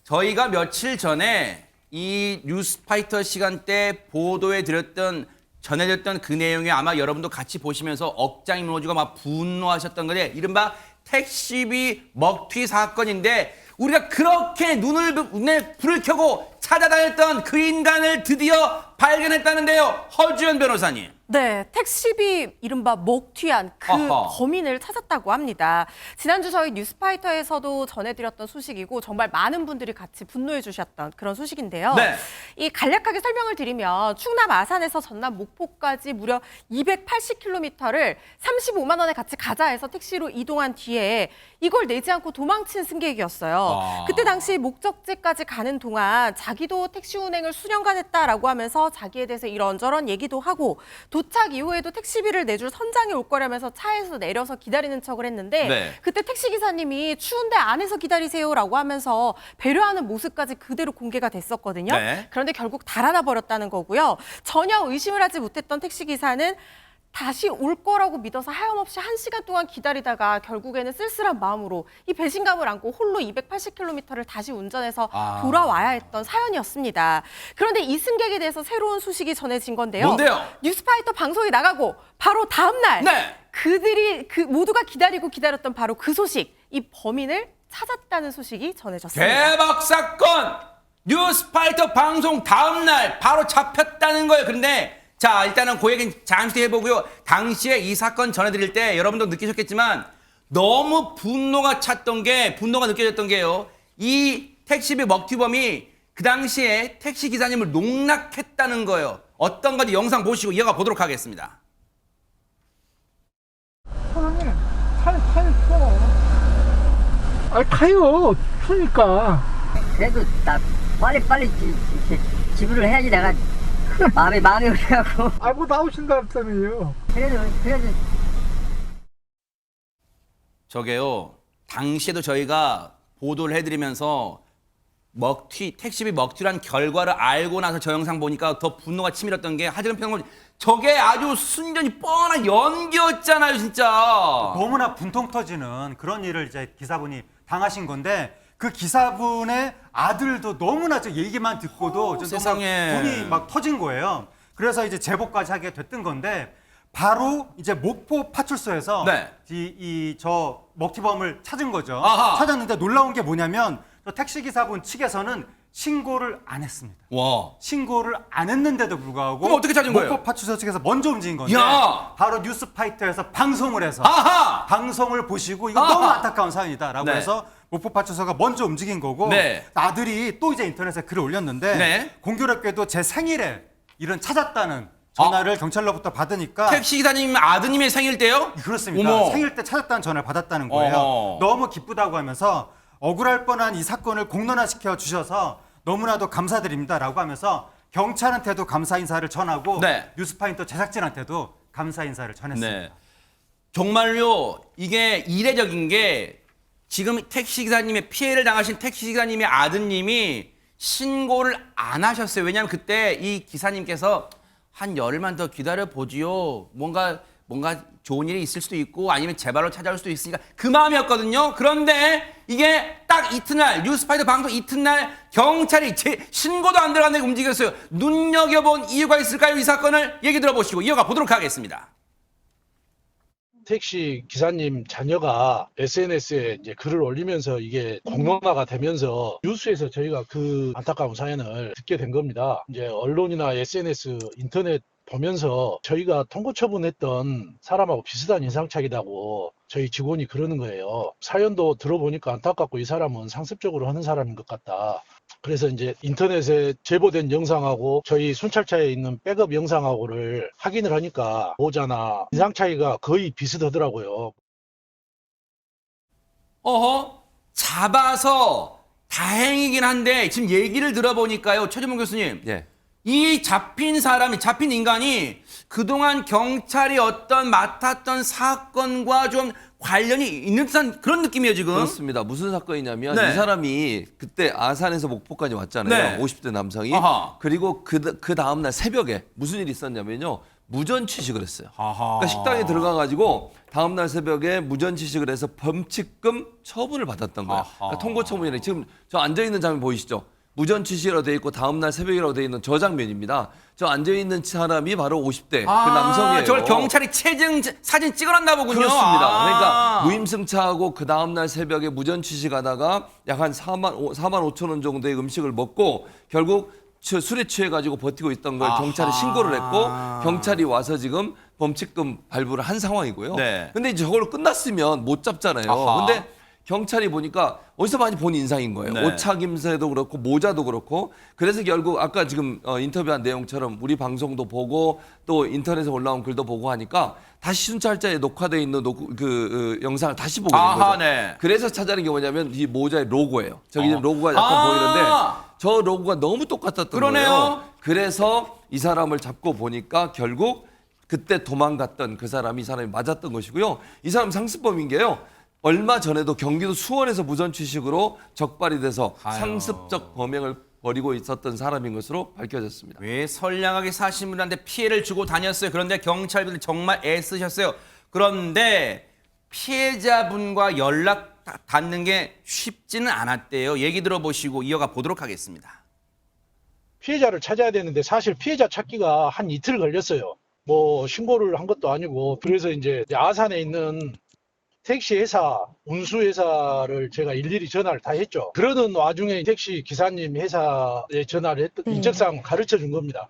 A: 저희가 며칠 전에 이 뉴스파이터 시간대 보도해 드렸던 전해졌던 그 내용에 아마 여러분도 같이 보시면서 억장이 무너지고 막 분노하셨던 건데 이른바 택시비 먹튀 사건인데 우리가 그렇게 눈에 불을 켜고 찾아다녔던 그 인간을 드디어 발견했다는데요. 허주연 변호사님.
C: 네, 택시비 이른바 먹튀한 그
A: 어허.
C: 범인을 찾았다고 합니다. 지난주 저희 뉴스파이터에서도 전해드렸던 소식이고 정말 많은 분들이 같이 분노해 주셨던 그런 소식인데요.
A: 네.
C: 이 간략하게 설명을 드리면 충남 아산에서 전남 목포까지 무려 280km를 35만 원에 같이 가자 해서 택시로 이동한 뒤에 이걸 내지 않고 도망친 승객이었어요. 그때 당시 목적지까지 가는 동안 자기도 택시 운행을 수년간 했다라고 하면서 자기에 대해서 이런저런 얘기도 하고 도착 이후에도 택시비를 내줄 선장이 올 거라면서 차에서 내려서 기다리는 척을 했는데
A: 네.
C: 그때 택시 기사님이 추운데 안에서 기다리세요라고 하면서 배려하는 모습까지 그대로 공개가 됐었거든요.
A: 네.
C: 그런데 결국 달아나 버렸다는 거고요. 전혀 의심을 하지 못했던 택시 기사는 다시 올 거라고 믿어서 하염없이 1시간 동안 기다리다가 결국에는 쓸쓸한 마음으로 이 배신감을 안고 홀로 280km를 다시 운전해서 돌아와야 했던 사연이었습니다. 그런데 이 승객에 대해서 새로운 소식이 전해진 건데요.
A: 뭔데요?
C: 뉴스파이터 방송이 나가고 바로 다음 날
A: 네.
C: 그들이 모두가 기다렸던 바로 그 소식, 이 범인을 찾았다는 소식이 전해졌습니다.
A: 대박 사건! 뉴스파이터 방송 다음 날 바로 잡혔다는 거예요. 그런데 자, 일단은 그 얘기는 잠시 해보고요. 당시에 이 사건 전해드릴 때 여러분도 느끼셨겠지만 너무 분노가 느껴졌던 게요. 이 택시비 먹튀범이 그 당시에 택시 기사님을 농락했다는 거예요. 어떤 건지 영상 보시고 이어가 보도록 하겠습니다.
J: 사장님, 타요. 아, 타요. 추니까.
K: 그래도 나 빨리 지불을 해야지 내가 마음이 그래갖고.
J: 아, 뭐 나오신다 했더니요.
K: 그래도.
A: 저게요. 당시에도 저희가 보도를 해드리면서 택시비 먹튀란 결과를 알고 나서 저 영상 보니까 더 분노가 치밀었던 게 하재근 평론 저게 아주 순전히 뻔한 연기였잖아요, 진짜.
B: 너무나 분통 터지는 그런 일을 이제 기사분이 당하신 건데 그 기사분의 아들도 너무나 저 얘기만 듣고도 좀
A: 세상에.
B: 분이 막 터진 거예요. 그래서 이제 제보까지 하게 됐던 건데 바로 이제 목포 파출소에서
A: 네.
B: 저 먹튀범을 찾은 거죠.
A: 아하.
B: 찾았는데 놀라운 게 뭐냐면 저 택시 기사분 측에서는 신고를 안 했습니다.
A: 와.
B: 신고를 안 했는데도 불구하고
A: 그럼 어떻게 찾은 거예요?
B: 목포 파출소 측에서 먼저 움직인 건데
A: 야.
B: 바로 뉴스파이터에서 방송을 해서
A: 아하.
B: 방송을 보시고 이거
A: 아하.
B: 너무 안타까운 사연이다라고
A: 네.
B: 해서 목포 파출소가 먼저 움직인 거고
A: 네.
B: 아들이 또 이제 인터넷에 글을 올렸는데
A: 네.
B: 공교롭게도 제 생일에 이런 찾았다는 전화를 경찰로부터 받으니까
A: 택시 기사님 아드님의 생일 때요?
B: 그렇습니다.
A: 어머.
B: 생일 때 찾았다는 전화를 받았다는 거예요.
A: 어허.
B: 너무 기쁘다고 하면서 억울할 뻔한 이 사건을 공론화시켜 주셔서 너무나도 감사드립니다라고 하면서 경찰한테도 감사 인사를 전하고
A: 네.
B: 뉴스파이터 제작진한테도 감사 인사를 전했습니다.
A: 네. 정말요, 이게 이례적인 게 지금 택시기사님의 피해를 당하신 택시기사님의 아드님이 신고를 안 하셨어요. 왜냐하면 그때 이 기사님께서 한 열흘만 더 기다려보지요. 뭔가 좋은 일이 있을 수도 있고 아니면 제 발로 찾아올 수도 있으니까 그 마음이었거든요. 그런데 이게 딱 이튿날 뉴스파이터 방송 이튿날 경찰이 신고도 안 들어간다고 움직였어요. 눈여겨본 이유가 있을까요? 이 사건을 얘기 들어보시고 이어가 보도록 하겠습니다.
L: 택시 기사님 자녀가 SNS에 이제 글을 올리면서 이게 공론화가 되면서 뉴스에서 저희가 그 안타까운 사연을 듣게 된 겁니다. 이제 언론이나 SNS, 인터넷 보면서 저희가 통고 처분했던 사람하고 비슷한 인상착의라고 저희 직원이 그러는 거예요. 사연도 들어보니까 안타깝고 이 사람은 상습적으로 하는 사람인 것 같다. 그래서 이제 인터넷에 제보된 영상하고 저희 순찰차에 있는 백업 영상하고를 확인을 하니까 모자나 인상 차이가 거의 비슷하더라고요.
A: 잡아서 다행이긴 한데 지금 얘기를 들어보니까요, 최재문 교수님.
E: 예.
A: 이 잡힌 사람이, 잡힌 인간이 그동안 경찰이 어떤 맡았던 사건과 좀 관련이 있는 듯한 그런 느낌이에요, 지금.
E: 그렇습니다. 무슨 사건이냐면
A: 네.
E: 이 사람이 그때 아산에서 목포까지 왔잖아요.
A: 네.
E: 50대 남성이.
A: 아하.
E: 그리고 그 다음날 새벽에 무슨 일이 있었냐면요. 무전 취식을 했어요.
A: 아하.
E: 그러니까 식당에 들어가가지고 다음날 새벽에 무전 취식을 해서 범칙금 처분을 받았던 거예요. 그러니까 통고 처분이래. 지금 저 앉아있는 장면 보이시죠? 무전 취식이라고 돼 있고 다음날 새벽이라고 돼 있는 저 장면입니다. 저 앉아있는 사람이 바로 50대 그 남성이에요.
A: 저걸 경찰이 체증 사진 찍어놨나 보군요.
E: 그렇습니다. 그러니까 무임승차하고 그 다음날 새벽에 무전 취식하다가 약 한 4만 5천 원 정도의 음식을 먹고 결국 술에 취해가지고 버티고 있던 걸 경찰에 신고를 했고 경찰이 와서 지금 범칙금 발부를 한 상황이고요.
A: 네.
E: 근데 이제 저걸로 끝났으면 못 잡잖아요.
A: 아하.
E: 근데 경찰이 보니까 어디서 많이 본 인상인 거예요.
A: 네.
E: 오차김새도 그렇고 모자도 그렇고 그래서 결국 아까 지금 인터뷰한 내용처럼 우리 방송도 보고 또 인터넷에 올라온 글도 보고 하니까 다시 순찰자에 녹화되어 있는 영상을 다시 보게 된 거죠.
A: 네.
E: 그래서 찾아낸 게 뭐냐면 이 모자의 로고예요. 저기 지금 로고가 약간 보이는데 저 로고가 너무 똑같았던
A: 그러네요.
E: 거예요. 그래서 이 사람을 잡고 보니까 결국 그때 도망갔던 그 사람이 이 사람이 맞았던 것이고요. 이 사람 상습범인 게요. 얼마 전에도 경기도 수원에서 무전 취식으로 적발이 돼서 상습적 범행을 벌이고 있었던 사람인 것으로 밝혀졌습니다.
A: 왜 선량하게 사신 분한테 피해를 주고 다녔어요. 그런데 경찰분들이 정말 애쓰셨어요. 그런데 피해자분과 연락 닿는 게 쉽지는 않았대요. 얘기 들어보시고 이어가 보도록 하겠습니다.
L: 피해자를 찾아야 되는데 사실 피해자 찾기가 한 이틀 걸렸어요. 뭐 신고를 한 것도 아니고 그래서 이제 아산에 있는 택시 회사, 운수 회사를 제가 일일이 전화를 다 했죠. 그러는 와중에 택시 기사님 회사에 전화를 했던 인적사항을 가르쳐 준 겁니다.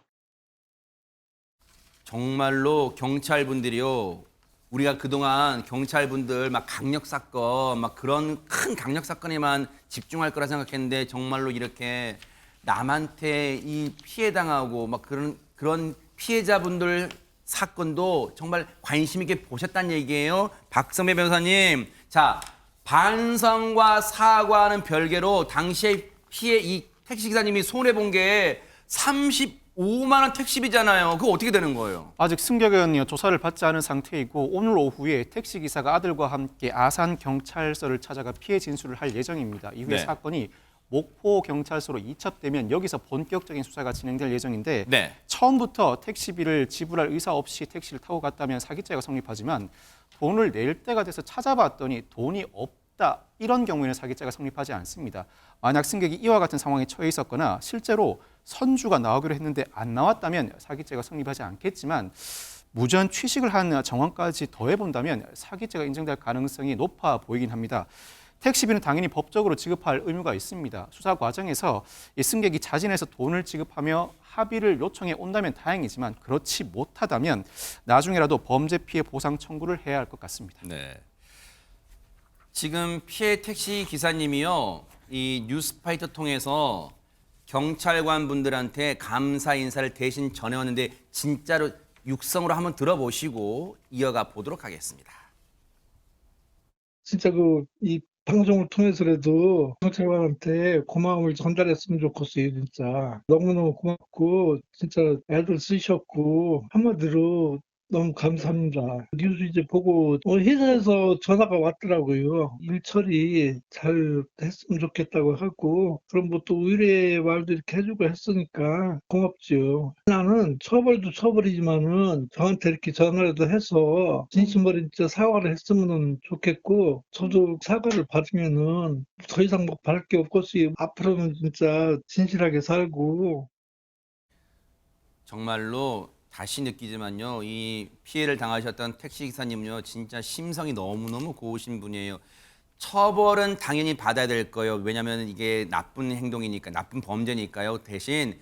A: 정말로 경찰분들이요. 우리가 그동안 경찰분들 막 강력 사건, 막 그런 큰 강력 사건에만 집중할 거라 생각했는데 정말로 이렇게 남한테 이 피해 당하고 막 그런 피해자분들 사건도 정말 관심 있게 보셨다는 얘기예요. 박성배 변호사님. 자, 반성과 사과는 별개로 당시에 피해 이 택시기사님이 손해본 게 35만 원 택시비잖아요. 그거 어떻게 되는 거예요?
D: 아직 승격은 조사를 받지 않은 상태이고 오늘 오후에 택시기사가 아들과 함께 아산경찰서를 찾아가 피해 진술을 할 예정입니다. 이후에
A: 네.
D: 사건이 목포경찰서로 이첩되면 여기서 본격적인 수사가 진행될 예정인데
A: 네.
D: 처음부터 택시비를 지불할 의사 없이 택시를 타고 갔다면 사기죄가 성립하지만 돈을 낼 때가 돼서 찾아봤더니 돈이 없다. 이런 경우에는 사기죄가 성립하지 않습니다. 만약 승객이 이와 같은 상황에 처해 있었거나 실제로 선주가 나오기로 했는데 안 나왔다면 사기죄가 성립하지 않겠지만 무전 취식을 한 정황까지 더해본다면 사기죄가 인정될 가능성이 높아 보이긴 합니다. 택시비는 당연히 법적으로 지급할 의무가 있습니다. 수사 과정에서 이 승객이 자진해서 돈을 지급하며 합의를 요청해 온다면 다행이지만 그렇지 못하다면 나중에라도 범죄 피해 보상 청구를 해야 할 것 같습니다.
A: 네. 지금 피해 택시 기사님이요. 이 뉴스파이터 통해서 경찰관 분들한테 감사 인사를 대신 전해왔는데 진짜로 육성으로 한번 들어보시고 이어가 보도록 하겠습니다.
J: 진짜 이 방송을 통해서라도 경찰관한테 고마움을 전달했으면 좋겠어요, 진짜. 너무너무 고맙고, 진짜 애들 쓰셨고, 한마디로 너무 감사합니다. 뉴스 이제 보고 회사에서 전화가 왔더라고요. 일 처리 잘 했으면 좋겠다고 하고 그럼 뭐 또 의뢰 말도 이렇게 해주고 했으니까 고맙죠. 나는 처벌도 처벌이지만은 저한테 이렇게 전화라도 해서 진심어린 진짜 사과를 했으면 좋겠고 저도 사과를 받으면은 더 이상 뭐 바랄 게 없겠어요. 앞으로는 진짜 진실하게 살고.
A: 정말로 다시 느끼지만요. 이 피해를 당하셨던 택시기사님은요. 진짜 심성이 너무너무 고우신 분이에요. 처벌은 당연히 받아야 될 거예요. 왜냐하면 이게 나쁜 행동이니까, 나쁜 범죄니까요. 대신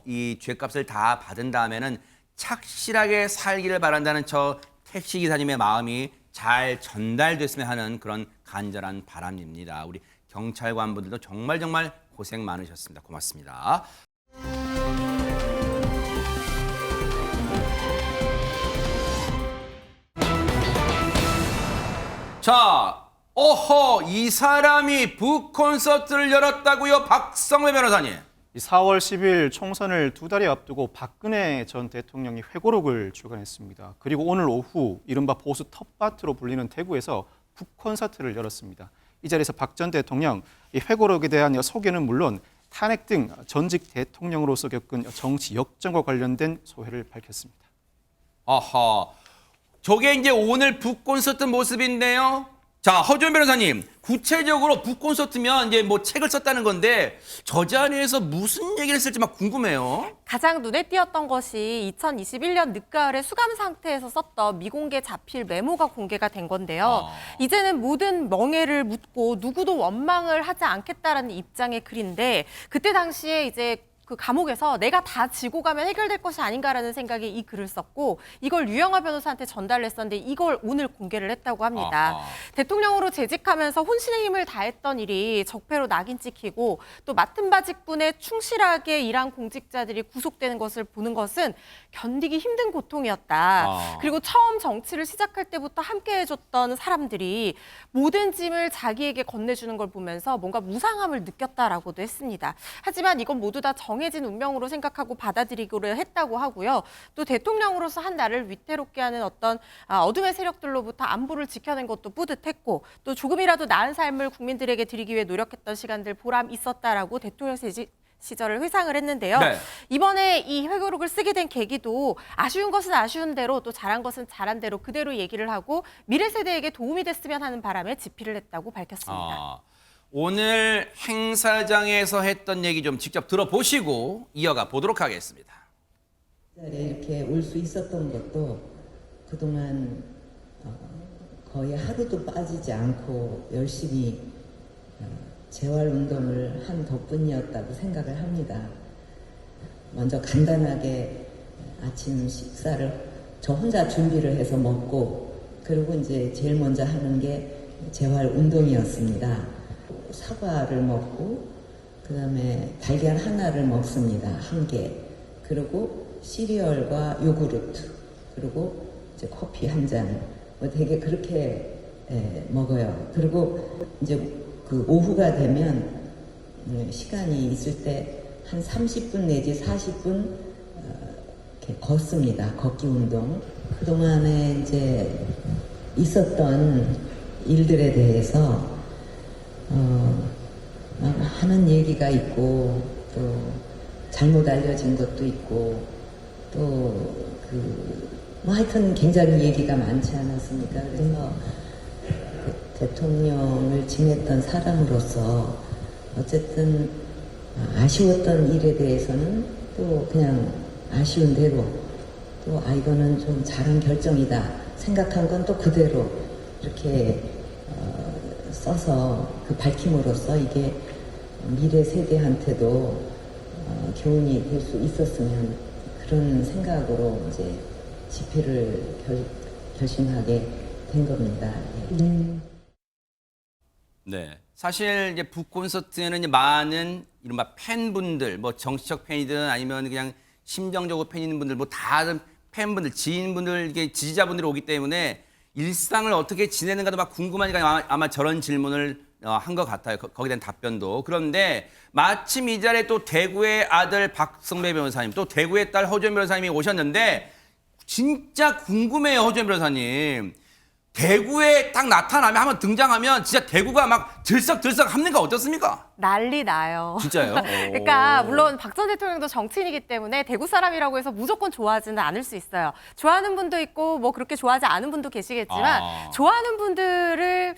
A: 이 죄값을 다 받은 다음에는 착실하게 살기를 바란다는 저 택시기사님의 마음이 잘 전달됐으면 하는 그런 간절한 바람입니다. 우리 경찰관분들도 정말 고생 많으셨습니다. 고맙습니다. 자, 이 사람이 북콘서트를 열었다고요, 박성배 변호사님.
D: 4월 10일 총선을 2달이 앞두고 박근혜 전 대통령이 회고록을 출간했습니다. 그리고 오늘 오후 이른바 보수 텃밭으로 불리는 대구에서 북콘서트를 열었습니다. 이 자리에서 박 전 대통령 이 회고록에 대한 소개는 물론 탄핵 등 전직 대통령으로서 겪은 정치 역전과 관련된 소회를 밝혔습니다.
A: 아하, 저게 이제 오늘 북콘서트 모습인데요. 자, 허준 변호사님, 구체적으로 북콘서트면 이제 뭐 책을 썼다는 건데 저 자리에서 무슨 얘기를 했을지 막 궁금해요.
C: 가장 눈에 띄었던 것이 2021년 늦가을에 수감 상태에서 썼던 미공개 자필 메모가 공개가 된 건데요. 이제는 모든 멍해를 묻고 누구도 원망을 하지 않겠다라는 입장의 글인데 그때 당시에 이제 그 감옥에서 내가 다 지고 가면 해결될 것이 아닌가라는 생각에 이 글을 썼고 이걸 유영하 변호사한테 전달을 했었는데 이걸 오늘 공개를 했다고 합니다. 대통령으로 재직하면서 혼신의 힘을 다했던 일이 적폐로 낙인 찍히고 또 맡은 바 직분에 충실하게 일한 공직자들이 구속되는 것을 보는 것은 견디기 힘든 고통이었다. 그리고 처음 정치를 시작할 때부터 함께 해줬던 사람들이 모든 짐을 자기에게 건네주는 걸 보면서 뭔가 무상함을 느꼈다라고도 했습니다. 하지만 이건 모두 다 정해진 운명으로 생각하고 받아들이기로 했다고 하고요. 또 대통령으로서 한 나를 위태롭게 하는 어떤 어둠의 세력들로부터 안보를 지켜낸 것도 뿌듯했고 또 조금이라도 나은 삶을 국민들에게 드리기 위해 노력했던 시간들 보람 있었다라고 대통령 시절을 회상을 했는데요.
A: 네.
C: 이번에 이 회고록을 쓰게 된 계기도 아쉬운 것은 아쉬운 대로 또 잘한 것은 잘한 대로 그대로 얘기를 하고 미래 세대에게 도움이 됐으면 하는 바람에 집필을 했다고 밝혔습니다.
A: 오늘 행사장에서 했던 얘기 좀 직접 들어보시고 이어가 보도록 하겠습니다.
M: 이렇게 올 수 있었던 것도 그동안 거의 하루도 빠지지 않고 열심히 재활운동을 한 덕분이었다고 생각을 합니다. 먼저 간단하게 아침 식사를 저 혼자 준비를 해서 먹고 그리고 이제 제일 먼저 하는 게 재활운동이었습니다. 사과를 먹고 그 다음에 달걀 하나를 먹습니다. 1개. 그리고 시리얼과 요구르트 그리고 이제 커피 한 잔. 되게 그렇게 먹어요. 그리고 이제 그 오후가 되면 시간이 있을 때 한 30분 내지 40분 이렇게 걷습니다. 걷기 운동. 그동안에 이제 있었던 일들에 대해서 하는 얘기가 있고 또 잘못 알려진 것도 있고 또 뭐 하여튼 굉장히 얘기가 많지 않았습니까? 그래서 대통령을 지냈던 사람으로서 어쨌든 아쉬웠던 일에 대해서는 또 그냥 아쉬운 대로 또 이거는 좀 잘한 결정이다 생각한 건 또 그대로 이렇게 써서 그 밝힘으로써 이게 미래 세대한테도 교훈이 될 수 있었으면 그런 생각으로 이제 집필을 결심하게 된 겁니다.
A: 네. 사실 이제 북콘서트에는 이제 많은 이른바 팬분들, 뭐 정치적 팬이든 아니면 그냥 심정적으로 팬 있는 분들, 뭐 다른 팬분들, 지인분들, 이게 지지자분들이 오기 때문에 일상을 어떻게 지내는가도 막 궁금하니까 아마 저런 질문을 한 것 같아요. 거기에 대한 답변도. 그런데 마침 이 자리에 또 대구의 아들 박성배 변호사님, 또 대구의 딸 허준 변호사님이 오셨는데 진짜 궁금해요, 허준 변호사님. 대구에 딱 나타나면 한번 등장하면 진짜 대구가 막 들썩들썩 합니까? 어떻습니까?
C: 난리 나요.
A: 진짜요?
C: 그러니까 물론 박 전 대통령도 정치인이기 때문에 대구 사람이라고 해서 무조건 좋아하지는 않을 수 있어요. 좋아하는 분도 있고 뭐 그렇게 좋아하지 않은 분도 계시겠지만 좋아하는 분들을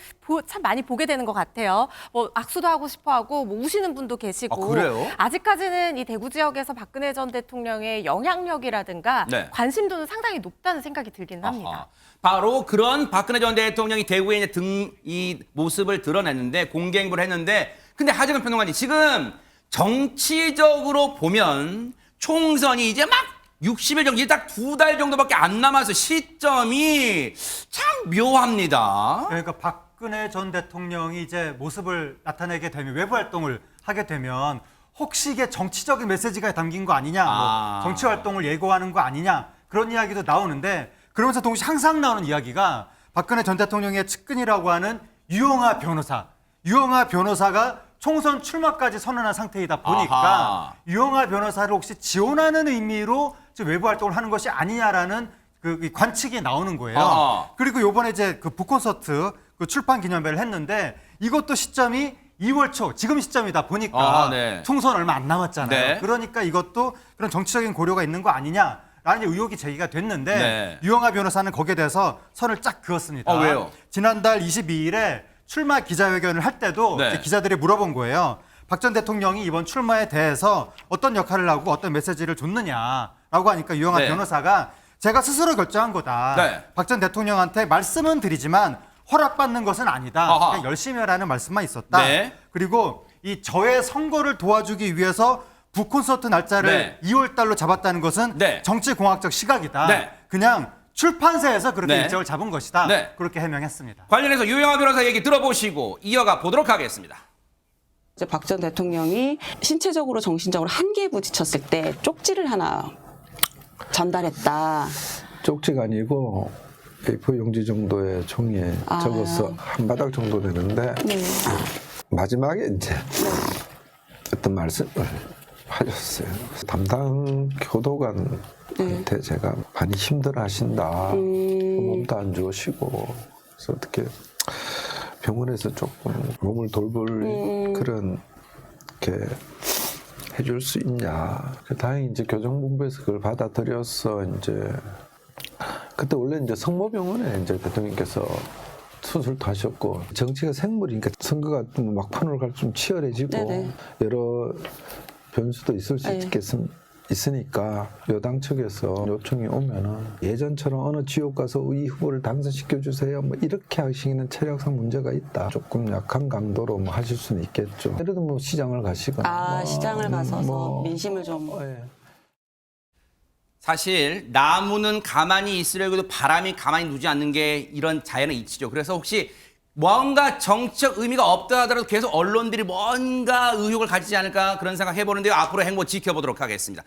C: 참 많이 보게 되는 것 같아요. 뭐 악수도 하고 싶어하고 뭐 우시는 분도 계시고.
A: 그래요?
C: 아직까지는 이 대구 지역에서 박근혜 전 대통령의 영향력이라든가
A: 네.
C: 관심도는 상당히 높다는 생각이 들기는 합니다.
A: 바로 그런 박근혜 전 대통령이 대구에 이제 이 모습을 드러냈는데 공개 행보를 했는데 근데 하재근 평론가님 지금 정치적으로 보면 총선이 이제 막 60일 정도, 이제 딱 2달 정도밖에 안 남아서 시점이 참 묘합니다.
B: 그러니까 박근혜 전 대통령이 이제 모습을 나타내게 되면 외부 활동을 하게 되면 혹시 이게 정치적인 메시지가 담긴 거 아니냐, 뭐 정치 활동을 예고하는 거 아니냐 그런 이야기도 나오는데 그러면서 동시에 항상 나오는 이야기가 박근혜 전 대통령의 측근이라고 하는 유영하 변호사가 총선 출마까지 선언한 상태이다 보니까
A: 아하.
B: 유영하 변호사를 혹시 지원하는 의미로 지금 외부 활동을 하는 것이 아니냐라는 그 관측이 나오는 거예요.
A: 아하.
B: 그리고 요번에 이제 그 북콘서트 그 출판 기념회를 했는데 이것도 시점이 2월 초 지금 시점이다 보니까
A: 아, 네.
B: 총선 얼마 안 남았잖아요.
A: 네.
B: 그러니까 이것도 그런 정치적인 고려가 있는 거 아니냐라는 의혹이 제기가 됐는데
A: 네.
B: 유영하 변호사는 거기에 대해서 선을 쫙 그었습니다.
A: 왜요?
B: 지난달 22일에 출마 기자회견을 할 때도
A: 네.
B: 이제 기자들이 물어본 거예요. 박 전 대통령이 이번 출마에 대해서 어떤 역할을 하고 어떤 메시지를 줬느냐라고 하니까 유영하
A: 네.
B: 변호사가 제가 스스로 결정한 거다.
A: 네.
B: 박 전 대통령한테 말씀은 드리지만 허락받는 것은 아니다.
A: 아하.
B: 그냥 열심히 하라는 말씀만 있었다.
A: 네.
B: 그리고 이 저의 선거를 도와주기 위해서 북콘서트 날짜를
A: 네.
B: 2월 달로 잡았다는 것은
A: 네.
B: 정치공학적 시각이다.
A: 네.
B: 그냥 출판사에서 그렇게
A: 네.
B: 일정을 잡은 것이다.
A: 네.
B: 그렇게 해명했습니다.
A: 관련해서 유영하 변호사 얘기 들어보시고 이어가 보도록 하겠습니다.
N: 이제 박 전 대통령이 신체적으로 정신적으로 한계에 부딪혔을 때 쪽지를 하나 전달했다.
O: 쪽지가 아니고 A4 용지 정도의 종이에 적어서 한 바닥 정도 되는데 마지막에 이제 어떤 말씀을 하셨어요. 담당 교도관한테 제가 많이 힘들어 하신다. 몸도 안 좋으시고 그래서 어떻게 병원에서 조금 몸을 돌볼 그런 게 해줄 수 있냐. 다행히 이제 교정본부에서 그걸 받아들여서 이제 그때 원래 이제 성모병원에 이제 대통령께서 수술도 하셨고 정치가 생물이니까 선거가 좀 막판으로 갈 좀 치열해지고
N: 네네.
O: 여러 변수도 있을 수 있으니까 여당 측에서 요청이 오면은 예전처럼 어느 지역 가서 이 후보를 당선시켜 주세요 뭐 이렇게 하시기는 체력상 문제가 있다. 조금 약한 강도로 뭐 하실 수는 있겠죠. 예를 들어 뭐 시장을 가시거나
N: 시장을 가서서 민심을 좀.
A: 사실 나무는 가만히 있으려고 해도 바람이 가만히 누지 않는 게 이런 자연의 이치죠. 그래서 혹시 뭔가 정치적 의미가 없다 하더라도 계속 언론들이 뭔가 의혹을 가지지 않을까 그런 생각 해보는데요. 앞으로 행보 지켜보도록 하겠습니다.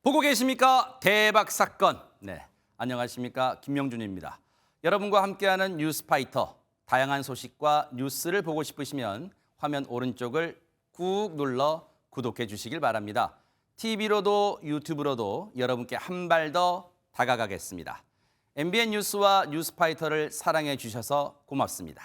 A: 보고 계십니까? 대박 사건. 네, 안녕하십니까? 김명준입니다. 여러분과 함께하는 뉴스파이터. 다양한 소식과 뉴스를 보고 싶으시면 화면 오른쪽을 꾹 눌러 구독해 주시길 바랍니다. TV로도 유튜브로도 여러분께 한 발 더 다가가겠습니다. MBN 뉴스와 뉴스파이터를 사랑해 주셔서 고맙습니다.